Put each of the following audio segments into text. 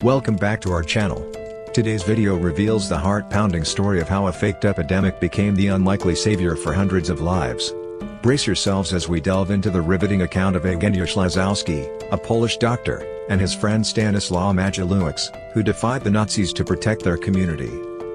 Welcome back to our channel. Today's video reveals the heart-pounding story of how a faked epidemic became the unlikely savior for hundreds of lives. Brace yourselves as we delve into the riveting account of Eugeniusz Lazowski, a Polish doctor, and his friend Stanislaw Maciejewicz, who defied the Nazis to protect their community.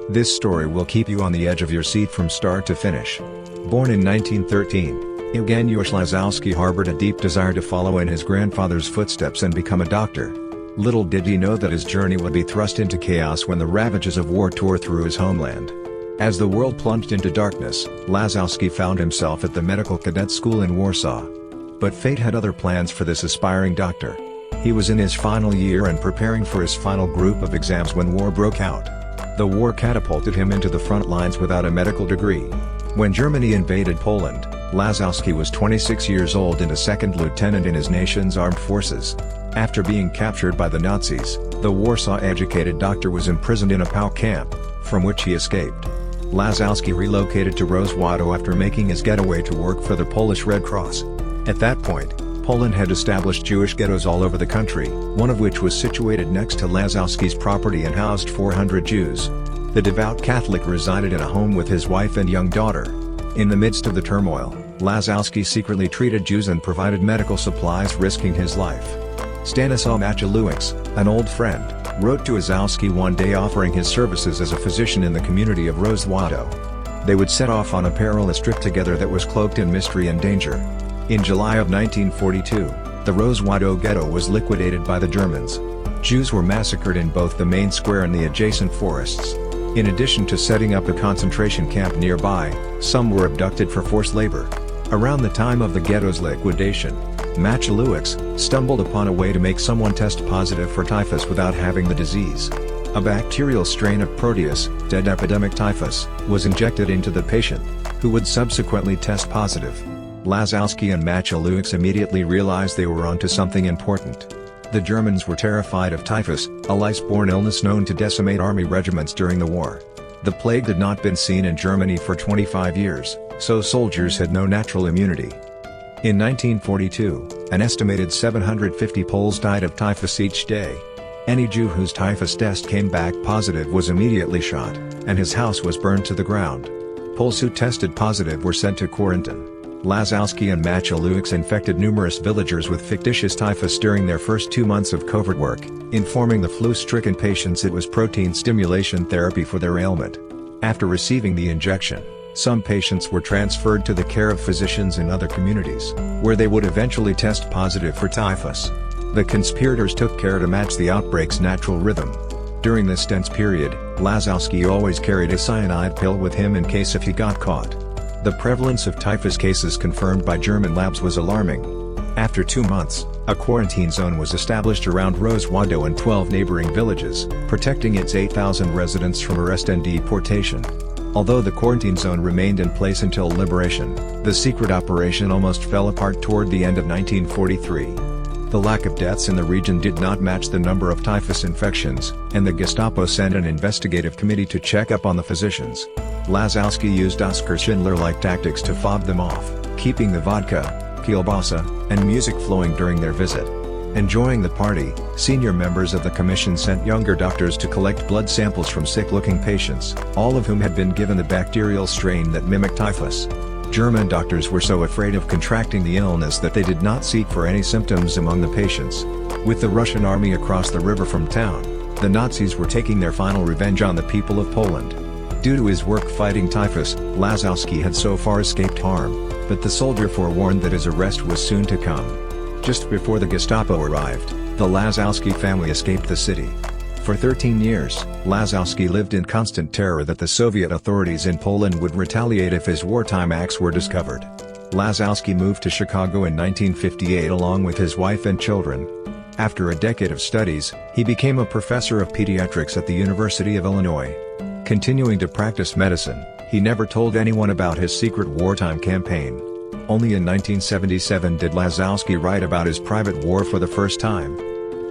This story will keep you on the edge of your seat from start to finish. Born in 1913, Eugeniusz Lazowski harbored a deep desire to follow in his grandfather's footsteps and become a doctor. Little did he know that his journey would be thrust into chaos when the ravages of war tore through his homeland. As the world plunged into darkness, Lazowski found himself at the medical cadet school in Warsaw. But fate had other plans for this aspiring doctor. He was in his final year and preparing for his final group of exams when war broke out. The war catapulted him into the front lines without a medical degree. When Germany invaded Poland, Lazowski was 26 years old and a second lieutenant in his nation's armed forces. After being captured by the Nazis, the Warsaw-educated doctor was imprisoned in a POW camp, from which he escaped. Lazowski relocated to Roswado after making his getaway to work for the Polish Red Cross. At that point, Poland had established Jewish ghettos all over the country, one of which was situated next to Lazowski's property and housed 400 Jews. The devout Catholic resided in a home with his wife and young daughter. In the midst of the turmoil, Lazowski secretly treated Jews and provided medical supplies, risking his life. Stanislaw Maciejewicz, an old friend, wrote to Lazowski one day offering his services as a physician in the community of Roswado. They would set off on a perilous trip together that was cloaked in mystery and danger. In July of 1942, the Roswado ghetto was liquidated by the Germans. Jews were massacred in both the main square and the adjacent forests. In addition to setting up a concentration camp nearby, some were abducted for forced labor. Around the time of the ghetto's liquidation, Maciejewicz stumbled upon a way to make someone test positive for typhus without having the disease. A bacterial strain of Proteus, dead epidemic typhus, was injected into the patient, who would subsequently test positive. Lazowski and Maciejewicz immediately realized they were onto something important. The Germans were terrified of typhus, a lice-borne illness known to decimate army regiments during the war. The plague had not been seen in Germany for 25 years, so soldiers had no natural immunity. In 1942, an estimated 750 Poles died of typhus each day. Any Jew whose typhus test came back positive was immediately shot, and his house was burned to the ground. Poles who tested positive were sent to quarantine. Lazowski and Maciejewicz infected numerous villagers with fictitious typhus during their first 2 months of covert work, informing the flu-stricken patients it was protein stimulation therapy for their ailment. After receiving the injection, some patients were transferred to the care of physicians in other communities, where they would eventually test positive for typhus. The conspirators took care to match the outbreak's natural rhythm. During this tense period, Lazowski always carried a cyanide pill with him in case if he got caught. The prevalence of typhus cases confirmed by German labs was alarming. After 2 months, a quarantine zone was established around Roswado and 12 neighboring villages, protecting its 8,000 residents from arrest and deportation. Although the quarantine zone remained in place until liberation, the secret operation almost fell apart toward the end of 1943. The lack of deaths in the region did not match the number of typhus infections, and the Gestapo sent an investigative committee to check up on the physicians. Lazowski used Oskar Schindler-like tactics to fob them off, keeping the vodka, kielbasa, and music flowing during their visit. Enjoying the party, senior members of the commission sent younger doctors to collect blood samples from sick-looking patients, all of whom had been given the bacterial strain that mimicked typhus. German doctors were so afraid of contracting the illness that they did not seek for any symptoms among the patients. With the Russian army across the river from town, the Nazis were taking their final revenge on the people of Poland. Due to his work fighting typhus, Lazowski had so far escaped harm, but the soldier forewarned that his arrest was soon to come. Just before the Gestapo arrived, the Lazowski family escaped the city. For 13 years, Lazowski lived in constant terror that the Soviet authorities in Poland would retaliate if his wartime acts were discovered. Lazowski moved to Chicago in 1958 along with his wife and children. After a decade of studies, he became a professor of pediatrics at the University of Illinois. Continuing to practice medicine, he never told anyone about his secret wartime campaign. Only in 1977 did Lazowski write about his private war for the first time.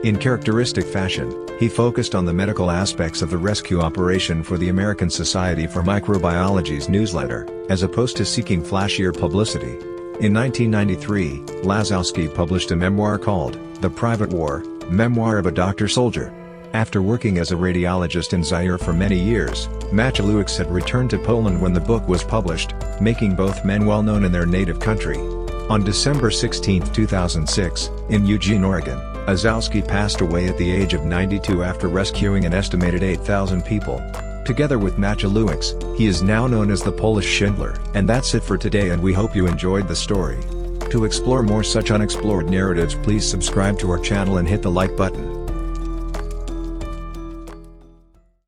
In characteristic fashion, he focused on the medical aspects of the rescue operation for the American Society for Microbiology's newsletter, as opposed to seeking flashier publicity. In 1993, Lazowski published a memoir called The Private War, Memoir of a Doctor Soldier. After working as a radiologist in Zaire for many years, Maciejewicz had returned to Poland when the book was published, making both men well known in their native country. On December 16, 2006, in Eugene, Oregon, Ozowski passed away at the age of 92 after rescuing an estimated 8,000 people. Together with Maciejewicz, he is now known as the Polish Schindler. And that's it for today, and we hope you enjoyed the story. To explore more such unexplored narratives, please subscribe to our channel and hit the like button.